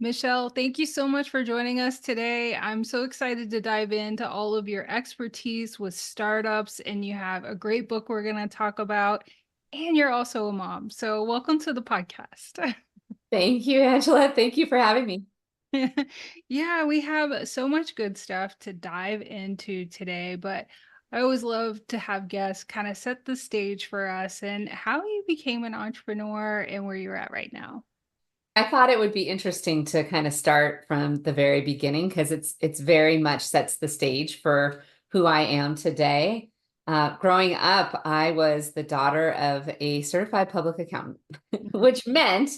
Michelle, thank you so much for joining us today. I'm so excited to dive into all of your expertise with startups, and you have a great book we're going to talk about, and you're also a mom. So, welcome to the podcast. Thank you, Angela. Thank you for having me. Yeah, we have so much good stuff to dive into today, but I always love to have guests kind of set the stage for us and how you became an entrepreneur and where you're at right now. I thought it would be interesting to kind of start from the very beginning because it's very much sets the stage for who I am today. Growing up, I was the daughter of a certified public accountant, which meant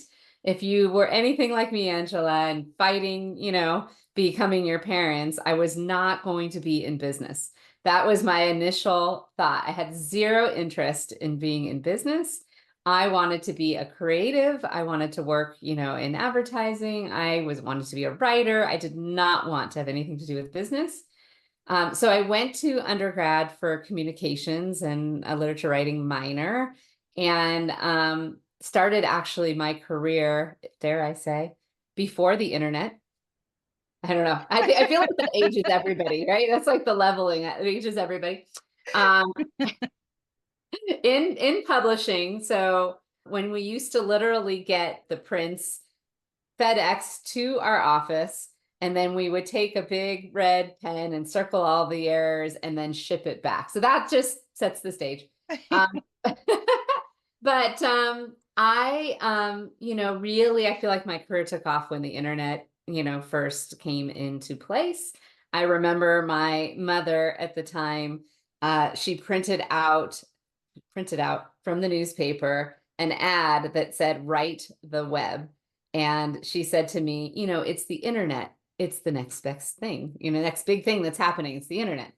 if you were anything like me, Angela, and fighting, becoming your parents, I was not going to be in business. That was my initial thought. I had zero interest in being in business. I wanted to be a creative. I wanted to work, in advertising. Wanted to be a writer. I did not want to have anything to do with business. So I went to undergrad for communications and a literature writing minor, and started actually my career, dare I say, before the internet. I don't know. I feel like that ages everybody, right? That's like the leveling. It ages everybody. Um, in publishing. So when we used to literally get the prints FedEx to our office, and then we would take a big red pen and circle all the errors and then ship it back. So that just sets the stage. Um, but really, I feel like my career took off when the internet, first came into place. I remember my mother at the time, she printed out from the newspaper an ad that said, "Write the web." And she said to me, it's the internet. It's the next best thing, next big thing that's happening. It's the internet.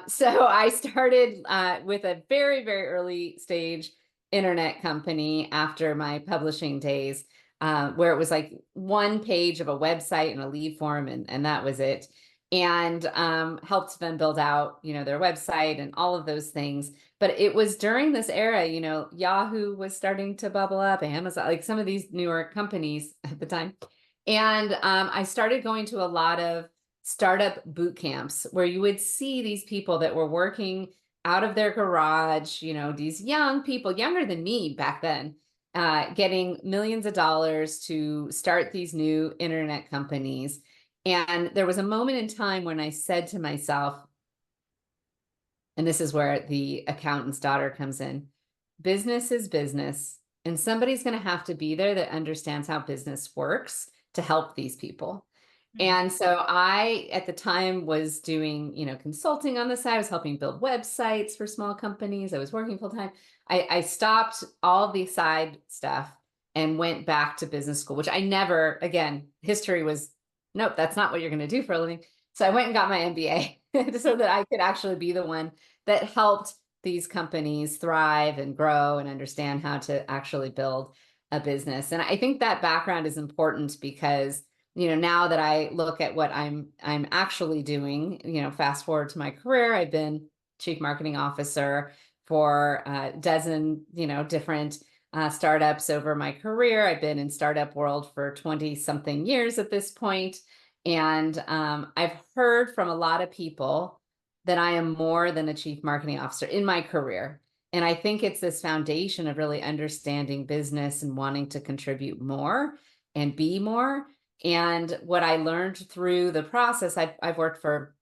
So I started with a very, very early stage internet company after my publishing days, where it was like one page of a website and a lead form, and that was it. And helped them build out, their website and all of those things. But it was during this era, Yahoo was starting to bubble up, Amazon, like some of these newer companies at the time. And I started going to a lot of startup boot camps where you would see these people that were working out of their garage, these young people, younger than me back then, getting millions of dollars to start these new internet companies. And there was a moment in time when I said to myself, and this is where the accountant's daughter comes in, business is business, and somebody's going to have to be there that understands how business works to help these people. And so I, at the time, was doing, consulting on the side. I was helping build websites for small companies. I was working full time. I stopped all the side stuff and went back to business school, which I never, again, history was, nope, that's not what you're going to do for a living. So I went and got my MBA so that I could actually be the one that helped these companies thrive and grow and understand how to actually build a business. And I think that background is important because now that I look at what I'm actually doing, fast forward to my career, I've been chief marketing officer for a dozen, different startups over my career. I've been in startup world for 20 something years at this point. And I've heard from a lot of people that I am more than a chief marketing officer in my career. And I think it's this foundation of really understanding business and wanting to contribute more and be more. And what I learned through the process, I've worked for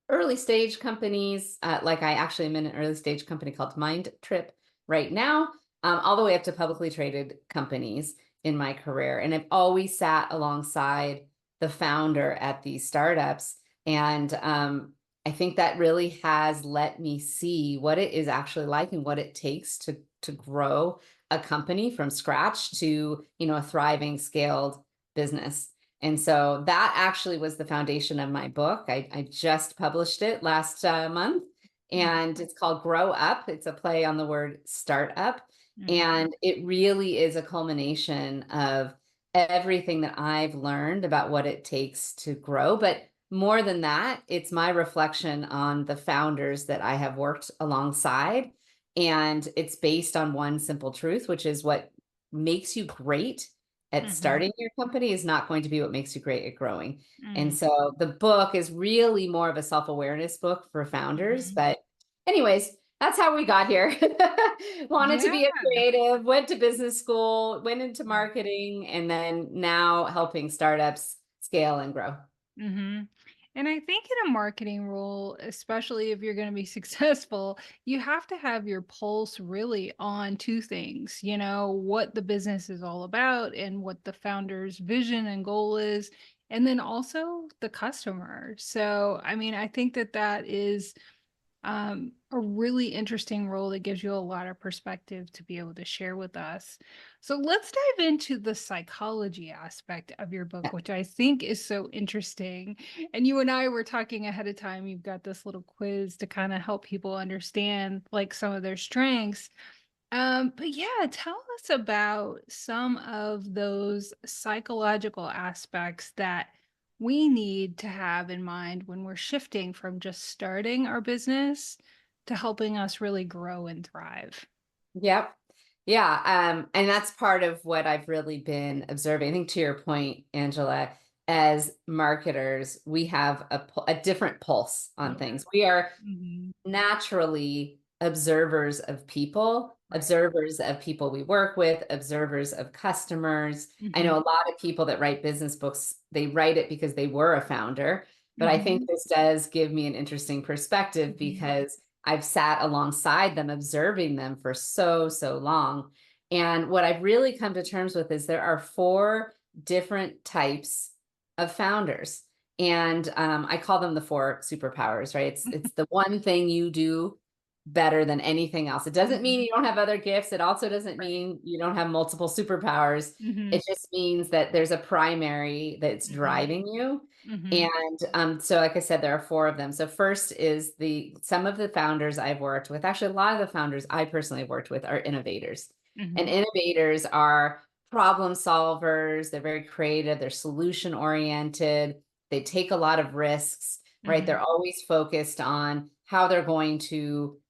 early stage companies, like I actually am in an early stage company called Mind Trip right now, all the way up to publicly traded companies in my career. And I've always sat alongside the founder at these startups. And I think that really has let me see what it is actually like and what it takes to grow a company from scratch to, a thriving, scaled business. And so that actually was the foundation of my book. I just published it last month, and it's called GrowUp. It's a play on the word startup. And it really is a culmination of everything that I've learned about what it takes to grow. But more than that, it's my reflection on the founders that I have worked alongside. And it's based on one simple truth, which is what makes you great at Mm-hmm. starting your company is not going to be what makes you great at growing. And Mm-hmm. so the book is really more of a self-awareness book for founders. Mm-hmm. But anyways, that's how we got here. Wanted to Yeah. be a creative, went to business school, went into marketing, and then now helping startups scale and grow. Mm-hmm. And I think in a marketing role, especially if you're going to be successful, you have to have your pulse really on two things, what the business is all about and what the founder's vision and goal is, and then also the customer. So, I mean, I think that that is a really interesting role that gives you a lot of perspective to be able to share with us. So let's dive into the psychology aspect of your book, Yeah. which I think is so interesting. And you and I were talking ahead of time. You've got this little quiz to kind of help people understand like some of their strengths. But yeah, tell us about some of those psychological aspects that we need to have in mind when we're shifting from just starting our business to helping us really grow and thrive. Yep. Yeah. And that's part of what I've really been observing. I think to your point, Angela, as marketers, we have a different pulse on Yeah. things. We are Hmm. naturally Right. observers of people we work with, observers of customers. I know Hmm. a lot of people that write business books, they write it because they were a founder. But I think Hmm. this does give me an interesting perspective Hmm. because I've sat alongside them, observing them for so, so long. And what I've really come to terms with is there are four different types of founders. And I call them the four superpowers, right? It's the one thing you do better than anything else. It doesn't mean Hmm. you don't have other gifts. It also doesn't Right. mean you don't have multiple superpowers. Hmm. It just means that there's a primary that's Hmm. driving you. Hmm. And so like I said, there are four of them. So first is some of the founders I've worked with, actually a lot of the founders I personally have worked with are innovators. And Hmm. innovators are problem solvers. They're very creative. They're solution oriented. They take a lot of risks, right? Hmm. They're always focused on how they're going to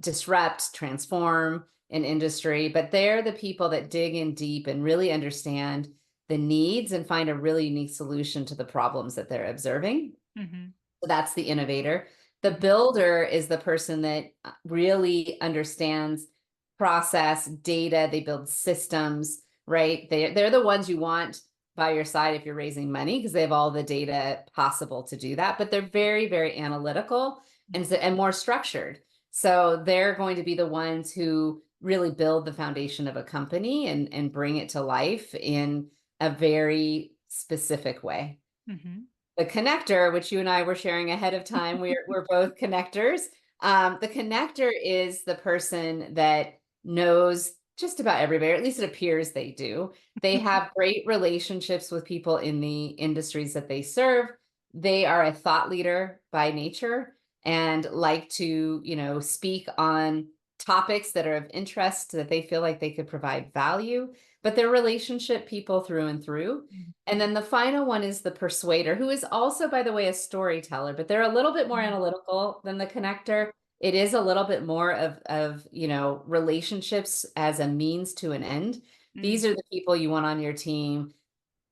disrupt, transform an industry, but they're the people that dig in deep and really understand the needs and find a really unique solution to the problems that they're observing. Hmm. So that's the innovator. The builder is the person that really understands process, data, they build systems, right? They're the ones you want by your side if you're raising money because they have all the data possible to do that, but they're very, very analytical and more structured. So they're going to be the ones who really build the foundation of a company and bring it to life in a very specific way. Hmm. The connector, which you and I were sharing ahead of time, we're both connectors. The connector is the person that knows just about everybody, or at least it appears they do. They have great relationships with people in the industries that they serve. They are a thought leader by nature and like to, speak on topics that are of interest that they feel like they could provide value, but they're relationship people through and through. And then the final one is the persuader, who is also, by the way, a storyteller, but they're a little bit more analytical than the connector. It is a little bit more of relationships as a means to an end. Hmm. These are the people you want on your team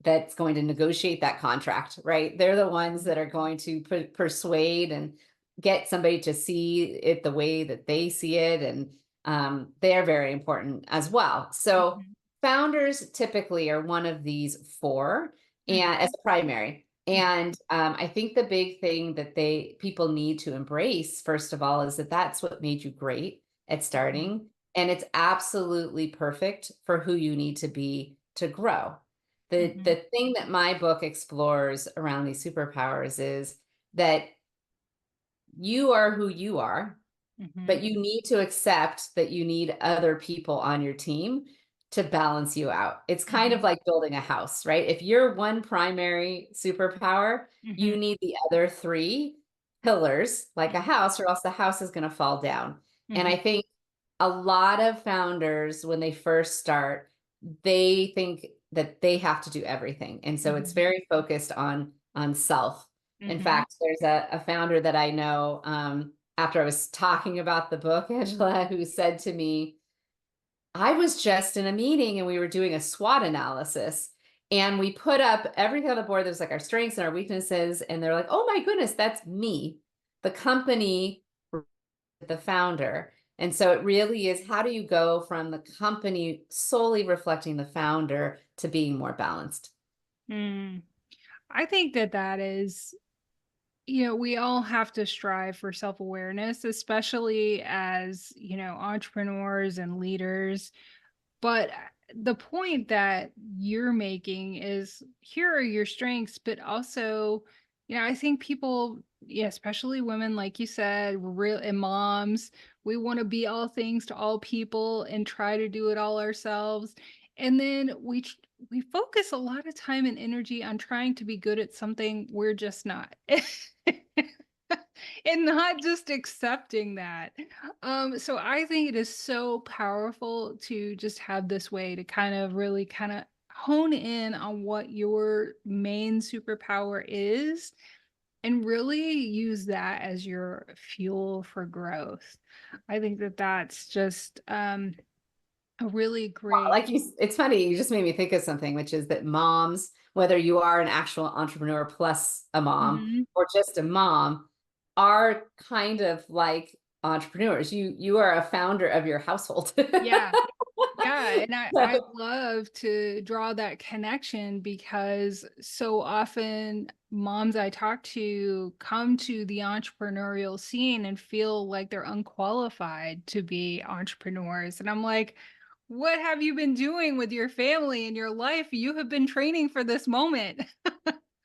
that's going to negotiate that contract, right? They're the ones that are going to persuade and get somebody to see it the way that they see it. And they're very important as well. So Hmm. founders typically are one of these four and Hmm. as a primary. Hmm. And I think the big thing that people need to embrace, first of all, is that that's what made you great at Mhm, starting. And it's absolutely perfect for who you need to be to grow. The mhm, the thing that my book explores around these superpowers is that you are who you are, mhm, but you need to accept that you need other people on your team to balance you out. It's kind of mhm, like building a house, right? If you're one primary superpower, you mhm, need the other three pillars like a mhm, house, or else the house is going to fall down. And mhm, I think a lot of founders, when they first start, they think that they have to do everything. And so it's mhm, very focused on self. In mhm, fact, there's a founder that I know, after I was talking about the book, Angela, who said to me, I was just in a meeting and we were doing a SWOT analysis, and we put up everything on the board. There's like our strengths and our weaknesses. And they're like, oh my goodness, that's me, the company, the founder. And so it really is, how do you go from the company solely reflecting the founder to being more balanced? Mm. I think that that is, we all have to strive for self-awareness, especially as, entrepreneurs and leaders. But the point that you're making is, here are your strengths, but also, I think people, yeah, especially women, like you said, real and moms, we want to be all things to all people and try to do it all ourselves. And then we focus a lot of time and energy on trying to be good at something we're just not. And not just accepting that. So I think it is so powerful to just have this way to kind of really kind of hone in on what your main superpower is and really use that as your fuel for growth. I think that that's just a really great. Like it's funny, you just made me think of something, which is that moms, whether you are an actual entrepreneur plus a mom Mhm. or just a mom, are kind of like entrepreneurs. You are a founder of your household. Yeah. Yeah, and I So, love to draw that connection because so often moms I talk to come to the entrepreneurial scene and feel like they're unqualified to be entrepreneurs. And I'm like, what have you been doing with your family and your life? You have been training for this moment.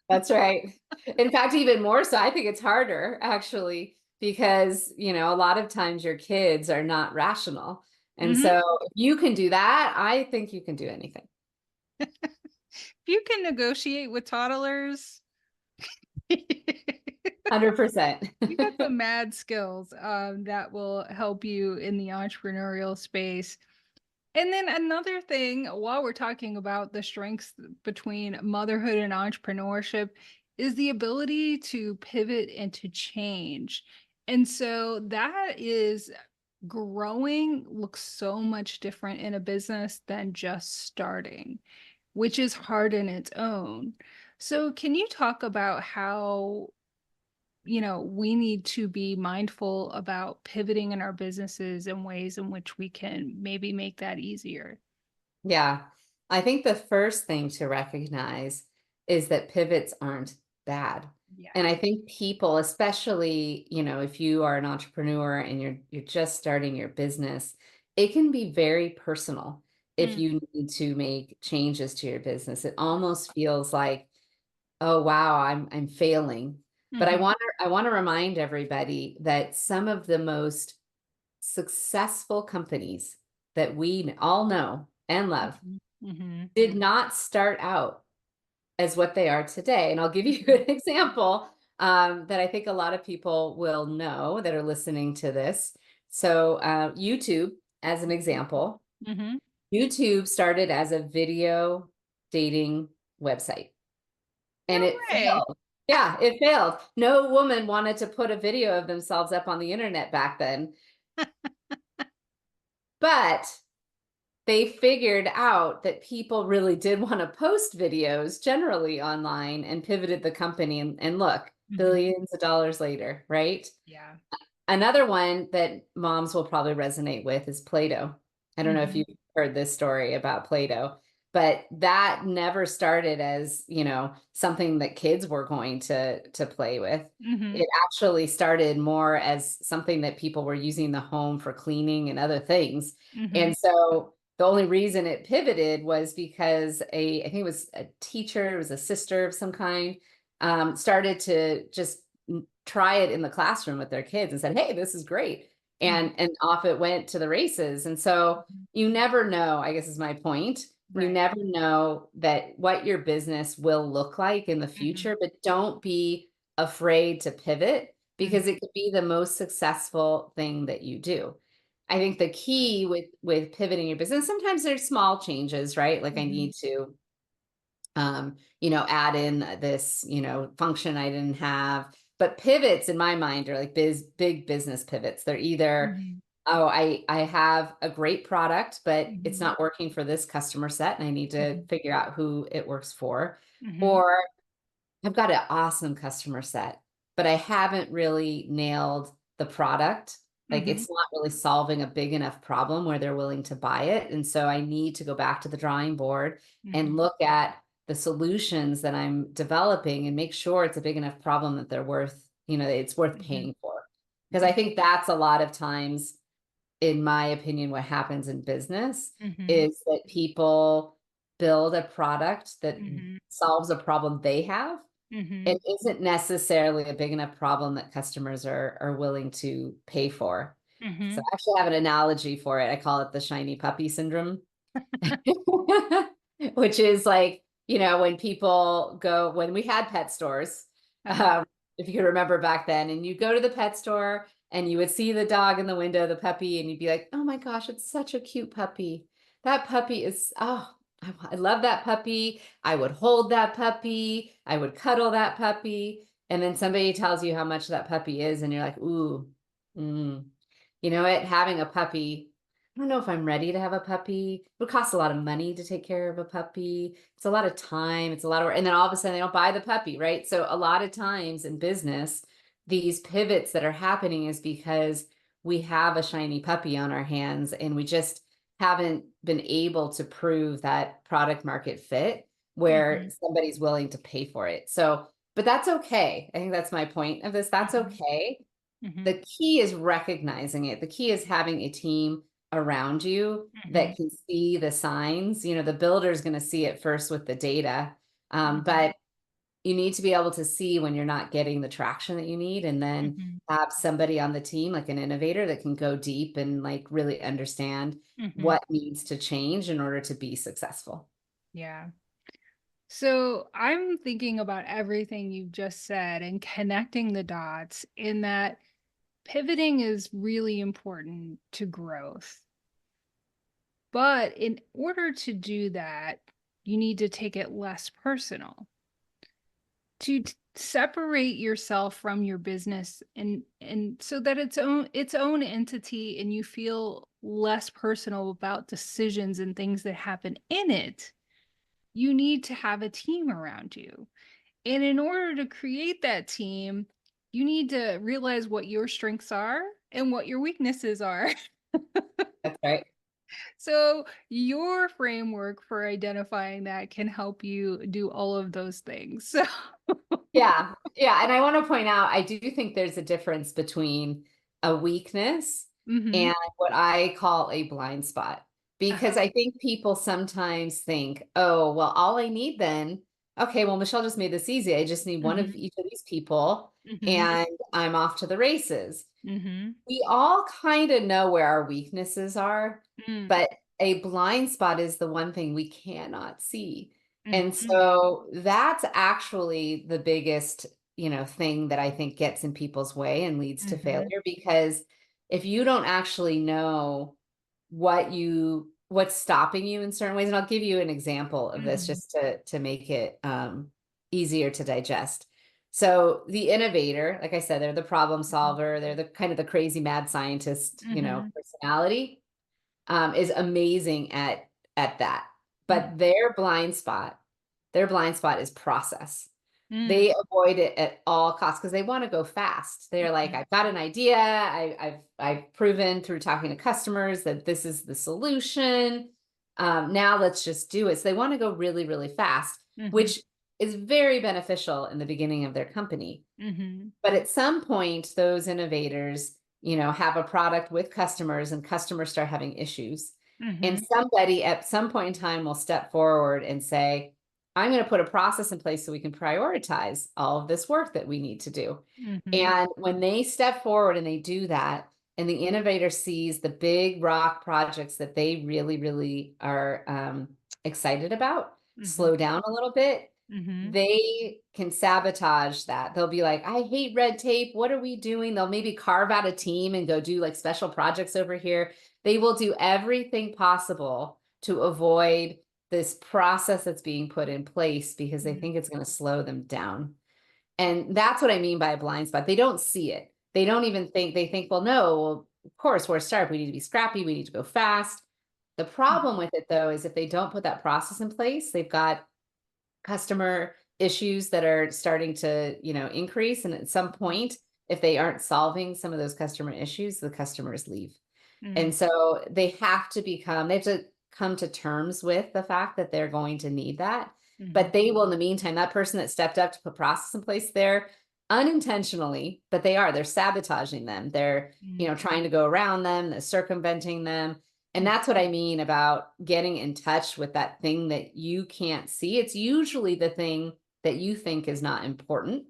that's right. In fact, even more so, I think it's harder actually, because, a lot of times your kids are not rational. And Mhm. so if you can do that, I think you can do anything. If you can negotiate with toddlers, you 100%. got some mad skills that will help you in the entrepreneurial space. And then another thing, while we're talking about the strengths between motherhood and entrepreneurship, is the ability to pivot and to change. And so that is growing looks so much different in a business than just starting, which is hard in its own. So, can you talk about how we need to be mindful about pivoting in our businesses and ways in which we can maybe make that easier? Yeah. I think the first thing to recognize is that pivots aren't bad. Yeah. And I think people, especially, if you are an entrepreneur and you're just starting your business, it can be very personal if Mm, you need to make changes to your business. It almost feels like, oh wow, I'm failing. But I mhm, want to I want to remind everybody that some of the most successful companies that we all know and love mhm, mhm, did not start out as what they are today. And I'll give you mhm, an example that I think a lot of people will know that are listening to this. So, YouTube, as an example, mhm. YouTube started as a video dating website, No and it way. failed. Yeah, it failed. No woman wanted to put a video of themselves up on the internet back then. But they figured out that people really did want to post videos generally online, and pivoted the company, and look, Mhm. billions of dollars later, right? Yeah. Another one that moms will probably resonate with is Play-Doh. I don't know if Mhm, you've heard this story about Play-Doh, but that never started as, something that kids were going to play with. mhm, It actually started more as something that people were using in the home for cleaning and other things. mhm, And so the only reason it pivoted was because I think it was a teacher, it was a sister of some kind, started to just try it in the classroom with their kids and said, "Hey, this is great." mhm, And off it went to the races. And so mhm. you never know, I guess is my point. You Right. never know that what your business will look like in the Mhm, future, but don't be afraid to pivot, mhm. because it could be the most successful thing that you do. I think the Right. key with pivoting your business, sometimes there's small changes, right? Like I Mhm, need to add in this, function I didn't have. But pivots in my mind are like big business pivots. They're either mhm. oh, I have a great product, but it's Mhm, not working for this customer set, and I need to mhm, figure out who it works for. mhm, Or I've got an awesome customer set, but I haven't really nailed the product. Like mhm, it's not really solving a big enough problem where they're willing to buy it. And so I need to go back to the drawing board and mhm, look at the solutions that I'm developing and make sure it's a big enough problem that they're worth, it's worth mhm, paying for. Because I think that's a lot of times, in my opinion, what happens in business mhm, is that people build a product that mhm, solves a problem they have. mhm, It isn't necessarily a big enough problem that customers are willing to pay for. So mhm, I actually have an analogy for it. I call it the shiny puppy syndrome, which is like, when we had pet stores, uh-huh, um, if you can remember back then, and you go to the pet store and you would see the dog in the window, the puppy, and you'd be like, oh my gosh, it's such a cute puppy. That puppy is, oh, I love that puppy. I would hold that puppy. I would cuddle that puppy. And then somebody tells you how much that puppy is, and you're like, ooh, mm. You know what? Having a puppy, I don't know if I'm ready to have a puppy. It would cost a lot of money to take care of a puppy. It's a lot of time. It's a lot of work. And then all of a sudden they don't buy the puppy, right? So a lot of times in business, these pivots that are happening is because we have a shiny puppy on our hands and we just haven't been able to prove that product market fit where mhm, somebody's willing to pay for it. So, but that's okay. I think that's my point of this. That's mhm, okay. mhm, The key is recognizing it. The key is having a team around you mhm, that can see the signs. The builder is going to see it first with the data. mhm, But you need to be able to see when you're not getting the traction that you need, and then mhm, have somebody on the team, like an innovator, that can go deep and like really understand mhm. what needs to change in order to be successful. Yeah. So I'm thinking about everything you've just said and connecting the dots in that pivoting is really important to growth. But in order to do that, you need to take it less personal. Separate yourself from your business and so that its own entity and you feel less personal about decisions and things that happen in it. You need to have a team around you. And in order to create that team, you need to realize what your strengths are and what your weaknesses are. That's right. So, your framework for identifying that can help you do all of those things. So, Yeah. Yeah. And I want to point out, I do think there's a difference between a weakness mhm. and what I call a blind spot. Because Uh-huh. I think people sometimes think, oh, well, all I need then, okay, well, Michelle just made this easy. I just need one of Mhm. each of these people Mhm. and I'm off to the races. Mhm. We all kind of know where our weaknesses are, Mm. but a blind spot is the one thing we cannot see. And Mhm. so that's actually the biggest, thing that I think gets in people's way and leads to Mhm. failure, because if you don't actually know what's stopping you in certain ways, and I'll give you an example of this Mhm. just to make it easier to digest. So the innovator, like I said, they're the problem Mhm. solver. They're the kind of the crazy mad scientist, Mhm. personality, is amazing at that. Mhm. But their blind spot is process. Mm. They avoid it at all costs because they want to go fast. They're like, Mhm. I've got an idea. I've proven through talking to customers that this is the solution. Now let's just do it. So they want to go really, really fast, Mhm. which is very beneficial in the beginning of their company. Mhm. But at some point, those innovators, have a product with customers and customers start having issues. And Mhm. somebody at some point in time will step forward and say, I'm going to put a process in place so we can prioritize all of this work that we need to do. Mhm. And when they step forward and they do that, and the innovator sees the big rock projects that they really, really are excited about, Mhm. slow down a little bit, Mhm. they can sabotage that. They'll be like, I hate red tape. What are we doing? They'll maybe carve out a team and go do like special projects over here. They will do everything possible to avoid this process that's being put in place because they Mhm. think it's going to slow them down. And that's what I mean by a blind spot. They don't see it. They don't even think, they think, well, no, well, of course, we're a startup. We need to be scrappy. We need to go fast. The problem with it, though, is if they don't put that process in place, they've got customer issues that are starting to, increase. And at some point, if they aren't solving some of those customer issues, the customers leave. Mm, And so they have to come to terms with the fact that they're going to need that. mhm, But they will, in the meantime, that person that stepped up to put process in place there unintentionally, but they're sabotaging them. They're, mm, trying to go around them, they're circumventing them. And mm, that's what I mean about getting in touch with that thing that you can't see. It's usually the thing that you think is not important.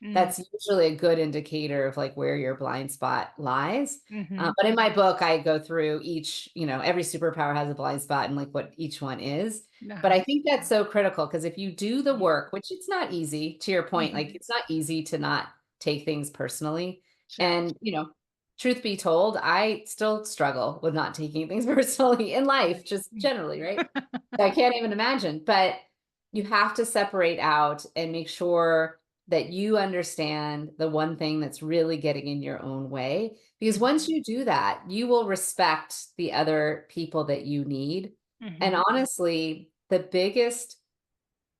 mm, That's usually a good indicator of like where your blind spot lies. mhm. But in my book, I go through each, every superpower has a blind spot and like what each one is. But Uh-huh. I think that's so critical because if you do the Mm, work, which it's not easy, to your point, like mhm. it's not easy to not take things personally. Sure. And, truth be told, I still struggle with not taking things personally in life, just Mm. generally, right? I can't even imagine, but you have to separate out and make sure that you understand the one thing that's really getting in your own way. Because Mhm, once you do that, you will respect the other people that you need. And mhm, honestly, the biggest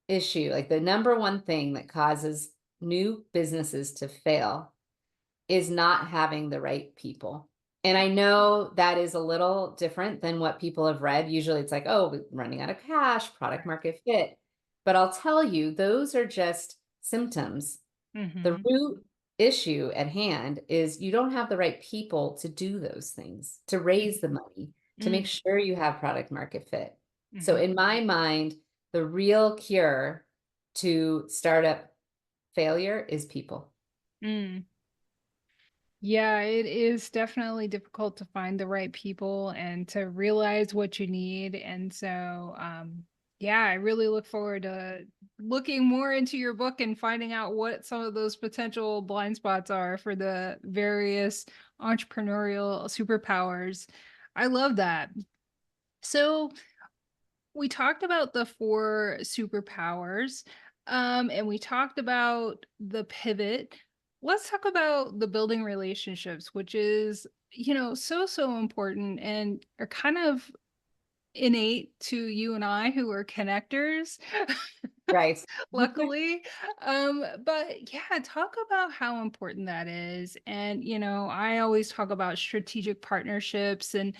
issue, like the number one thing that causes new businesses to fail is not having the right people. And I know that is a little different than what people have read. Usually it's like, oh, we're running out of cash, product right. market fit. But I'll tell you, those are just symptoms. The Mhm, root issue at hand is you don't have the right people to do those things, to mm, raise the money, to make mm, sure you have product market fit. So mhm, in my mind, the real cure to startup failure is people. mm. Yeah, it is definitely difficult to find the right people and to realize what you need. And so, yeah, I really look forward to looking more into your book and finding out what some of those potential blind spots are for the various entrepreneurial superpowers. I love that. So, we talked about the four superpowers, and we talked about the pivot. Let's talk about the building relationships, which is, so important and are kind of innate to you and I who are connectors, Right. luckily. But yeah, talk about how important that is. And, I always talk about strategic partnerships and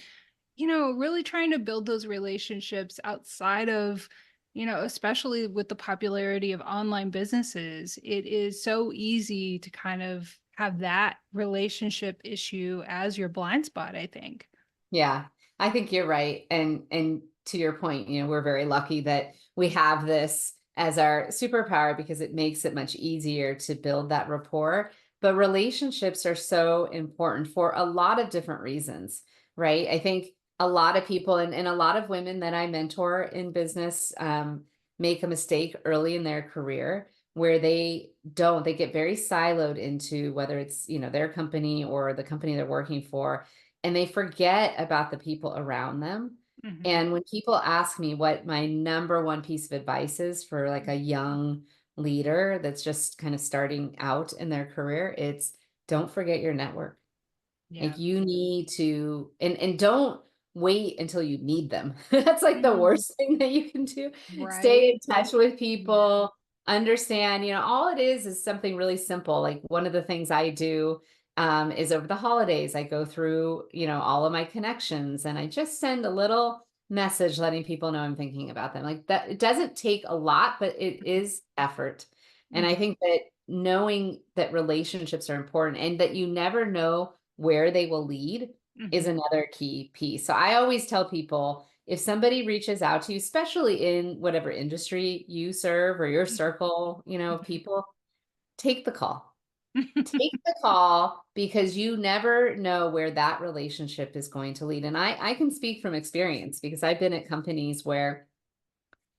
really trying to build those relationships outside of, especially with the popularity of online businesses, it is so easy to kind of have that relationship issue as your blind spot, I think. Yeah, I think you're right. And to your point, we're very lucky that we have this as our superpower because it makes it much easier to build that rapport. But relationships are so important for a lot of different reasons, right? I think a lot of people and a lot of women that I mentor in business make a mistake early in their career where they get very siloed into whether it's, their company or the company they're working for, and they forget about the people around them. Hmm. And when people ask me what my number one piece of advice is for like a young leader that's just kind of starting out in their career, it's don't forget your network. Yeah. Like you need to, and don't wait until you need them. That's like the Mhm. worst thing that you can do. Right. Stay in touch with Yeah. people, understand, all it is something really simple. Like one of the things I do is over the holidays, I go through, all of my connections and I just send a little message letting people know I'm thinking about them. Like that, it doesn't take a lot, but it is effort. And I Mhm. think that knowing that relationships are important and that you never know where they will lead is Mhm. another key piece. So I always tell people if somebody reaches out to you, especially in whatever industry you serve or your circle, of Mhm. people, take the call. Mhm. Take the call because you never know where that relationship is going to lead. And I can speak from experience because I've been at companies where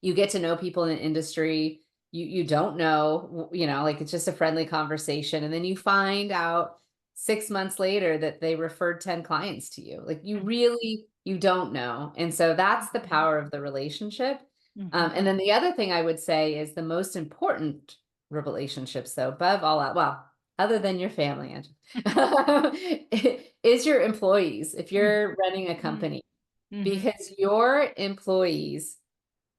you get to know people in an industry you don't know, like it's just a friendly conversation, and then you find out 6 months later that they referred 10 clients to you. Like you don't know, and so that's the power of the relationship. Mhm. And then the other thing I would say is the most important relationships, though, above all, well, other than your family, Angela, is your employees, if you're running a Mhm. company, Mhm. because your employees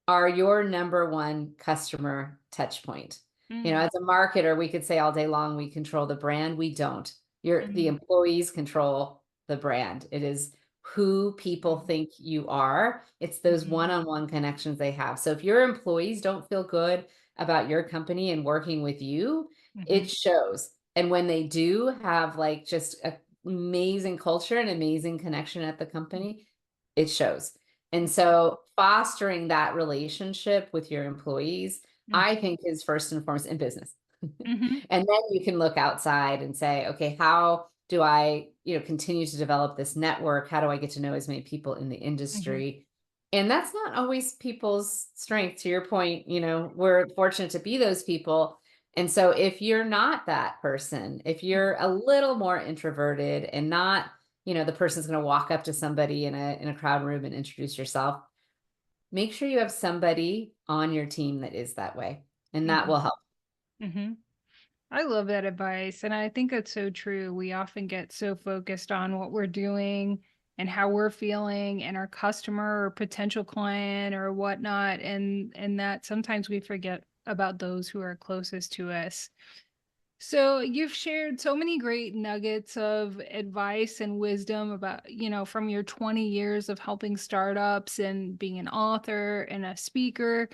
are your number one customer touch point. You know, Mm. as a marketer, we could say all day long, we control the brand. We don't. The Mhm. employees control the brand. It is who people Mhm. think you are. It's those Mhm. one-on-one connections they have. So if your employees don't feel good about your company and working with you, Mhm. it shows. And when they do have like just a amazing culture and amazing connection at the company, it shows. And so fostering that relationship with your employees, Mhm. I think is first and foremost in business. Mhm. And then you can look outside and say, okay, how do I, continue to develop this network? How do I get to know as many people in the Mhm. industry? And that's not always people's strength. To your point, we're fortunate to be those people. And so if you're not that person, if you're a little more introverted and not, the person's going to walk up to somebody in a crowd room and introduce yourself, make sure you have somebody on your team that is that way, and that Mhm. will help. Mhm. I love that advice. And I think it's so true. We often get so focused on what we're doing and how we're feeling and our customer or potential client or whatnot. And that sometimes we forget about those who are closest to us. So you've shared so many great nuggets of advice and wisdom about, from your 20 years of helping startups and being an author and a speaker.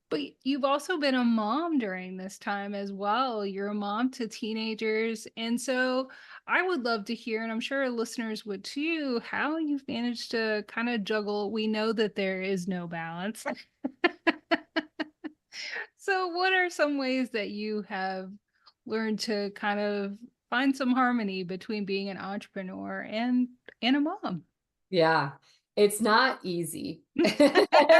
But you've also been a mom during this time as well. You're a mom to teenagers. And so I would love to hear, and I'm sure our listeners would too, how you've managed to kind of juggle. We know that there is no balance. So, what are some ways that you have learned to kind of find some harmony between being an entrepreneur and a mom? Yeah, it's not easy.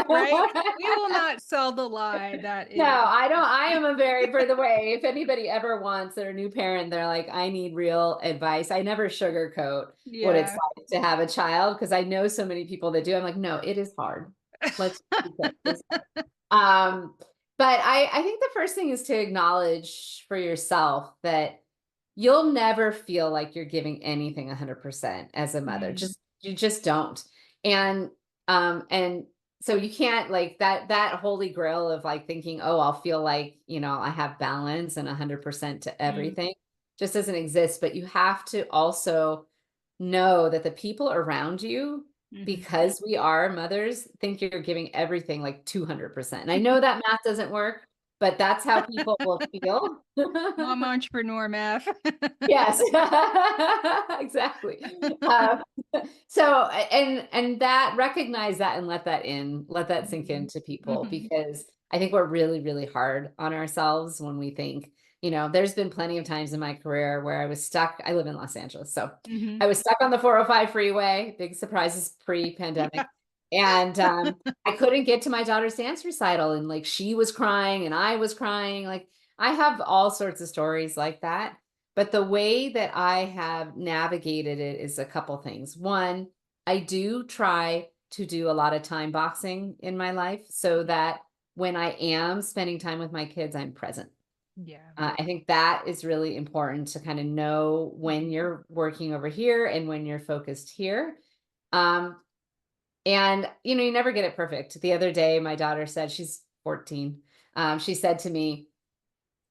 Right? We will not sell the lie that No, it is. I don't. I am a very, for the way, if anybody ever wants, they're a new parent, they're like, I need real advice. I never sugarcoat what it's Yeah. like to have a child because I know so many people that do. I'm like, no, it is hard. Let's be clear, it's hard. Um, but I think the first thing is to acknowledge for yourself that you'll never feel like you're giving anything 100% as a mother. Mm, You just don't. And so you can't like that holy grail of like thinking, oh, I'll feel like, I have balance and 100% to mm, everything just doesn't exist. But you have to also know that the people around you, mhm. because we are mothers, think you're giving everything like 200%. And I know that math doesn't work, but that's how people will feel. Mom entrepreneur math. Yes, exactly. Um, so, and that recognize that and let that sink Mhm, into people mhm, because I think we're really, really hard on ourselves when we think, there's been plenty of times in my career where I was stuck. I live in Los Angeles, so mhm. I was stuck on the 405 freeway, big surprises pre-pandemic. And I couldn't get to my daughter's dance recital, and like she was crying and I was crying. Like I have all sorts of stories like that. But the way that I have navigated it is a couple things. One, I do try to do a lot of time boxing in my life so that when I am spending time with my kids, I'm present. Yeah. I think that is really important to kind of know when Mhm, you're working over here and when you're focused here. Um, and you never get it perfect. The other day, my daughter said, she's 14. She said to me,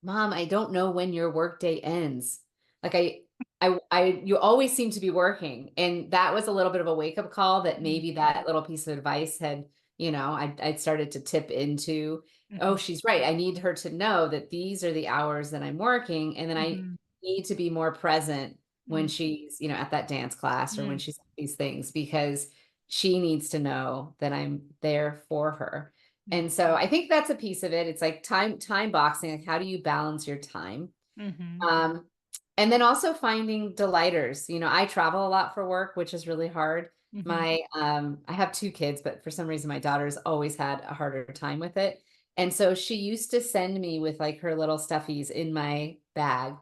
Mom, I don't know when your workday ends. Like you always seem to be working. And that was a little bit of a wake up call that mhm, maybe that little piece of advice had, I'd started to tip into, oh, mhm, she's right. I need her to know that these are the hours that I'm working. And then I mhm, need to be more present when mm, she's, at that dance class or when mm, she's at these things because she needs to know that I'm there for her. mm, And so I think that's a piece of it. It's like time boxing, like how do you balance your time? mhm, Um, and then also finding delighters. I travel a lot for work, which is really hard. mhm, I have two kids, but for some reason my daughter's always had a harder time with it. And so she used to send me with like her little stuffies in my bag.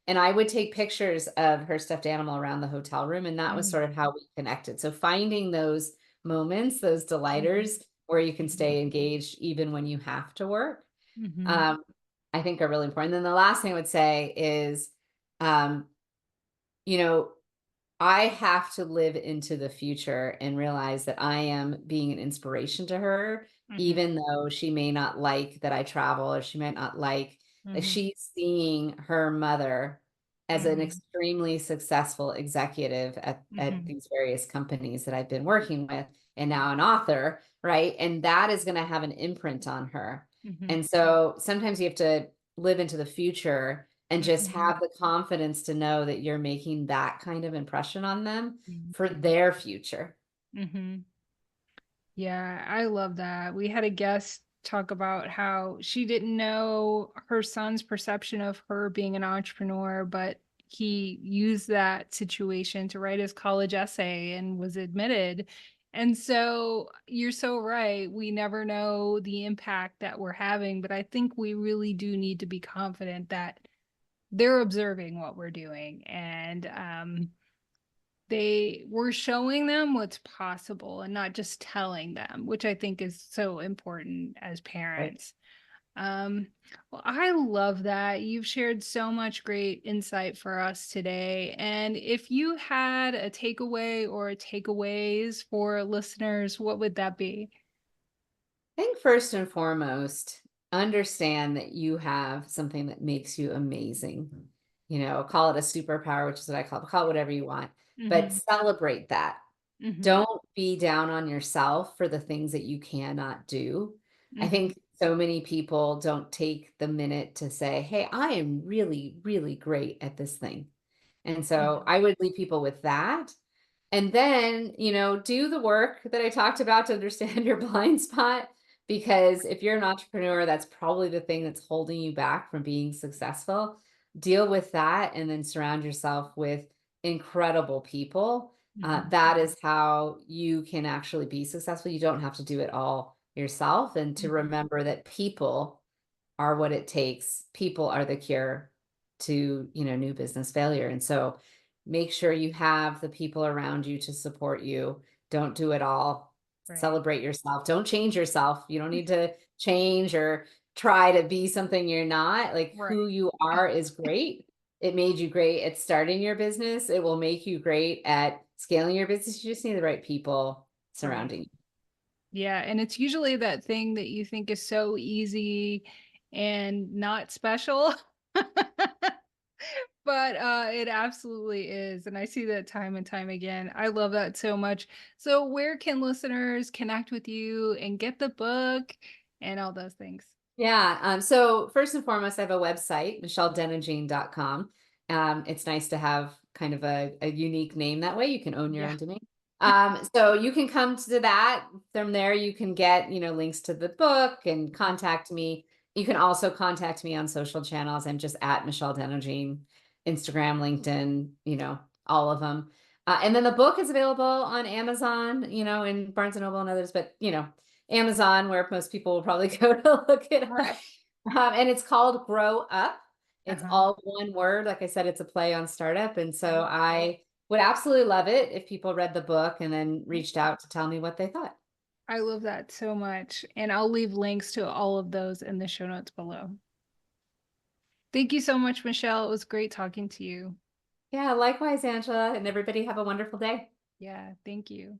And I would take pictures of her stuffed animal around the hotel room. And that was mhm, sort of how we connected. So finding those moments, those mhm, delighters where you can mhm, stay engaged even when you have to work, mhm, um, I think are really important. Then the last thing I would say is um, you know, I have to live into the future and realize that I am being an inspiration to her, Mhm, even though she may not like that I travel, or she might not like mhm, she's seeing her mother as an mhm, extremely successful executive at mhm, these various companies that I've been working with, and now an author, right? And that is going to have an imprint on her. mhm, And so sometimes you have to live into the future and just mhm, have the confidence to know that you're making that kind of impression on them mhm, for their future. mhm. Yeah, I love that. We had a guest talk about how she didn't know her son's perception of her being an entrepreneur, but he used that situation to write his college essay and was admitted. And so you're so right. We never know the impact that we're having, but I think we really do need to be confident that they're observing what we're doing, and they were showing them what's possible and not just telling them, which I think is so important as Right. parents. Um, well, I love that. You've shared so much great insight for us today. And if you had a takeaway or takeaways for listeners, what would that be? I think first and foremost, understand that you have something that makes you amazing. Call it a superpower, which is what I call it whatever you want, but Hmm. celebrate that. Hmm. Don't be down on yourself for the things that you cannot do. I Hmm. think so many people don't take the minute to say, hey, I am really, really great at this thing. And so Hmm. I would leave people with that. And then, do the work that I talked about to understand your blind spot. Because if you're an entrepreneur, that's probably the thing that's holding you back from being successful. Deal with that and then surround yourself with incredible people. Hmm. That is how you can actually be successful. You don't have to do it all yourself. And to Hmm. remember that people are what it takes. People are the cure to, new business failure. And so make sure you have the people around you to support you. Don't do it all. Right. Celebrate yourself. Don't change yourself. You don't need to change or try to be something you're not. Like Right. who you are is great. It made you great at starting your business. It will make you great at scaling your business. You just need the right people Right. surrounding you. Yeah, and it's usually that thing that you think is so easy and not special. But it absolutely is. And I see that time and time again. I love that so much. So where can listeners connect with you and get the book and all those things? Yeah. So first and foremost, I have a website, michelledenogean.com. It's nice to have kind of a unique name that way. You can own your Yeah. own domain. So you can come to that. From there, you can get, links to the book and contact me. You can also contact me on social channels. I'm just at Michelle Denogean, Instagram, LinkedIn, all of them. And then the book is available on Amazon, and Barnes and Noble and others, but Amazon, where most people will probably go to look it Right. up. And it's called Grow Up. It's Uh-huh. all one word. Like I said, it's a play on startup. And so Right. I would absolutely love it if people read the book and then reached out to tell me what they thought. I love that so much. And I'll leave links to all of those in the show notes below. Thank you so much, Michelle. It was great talking to you. Yeah, likewise, Angela, and everybody have a wonderful day. Yeah, thank you.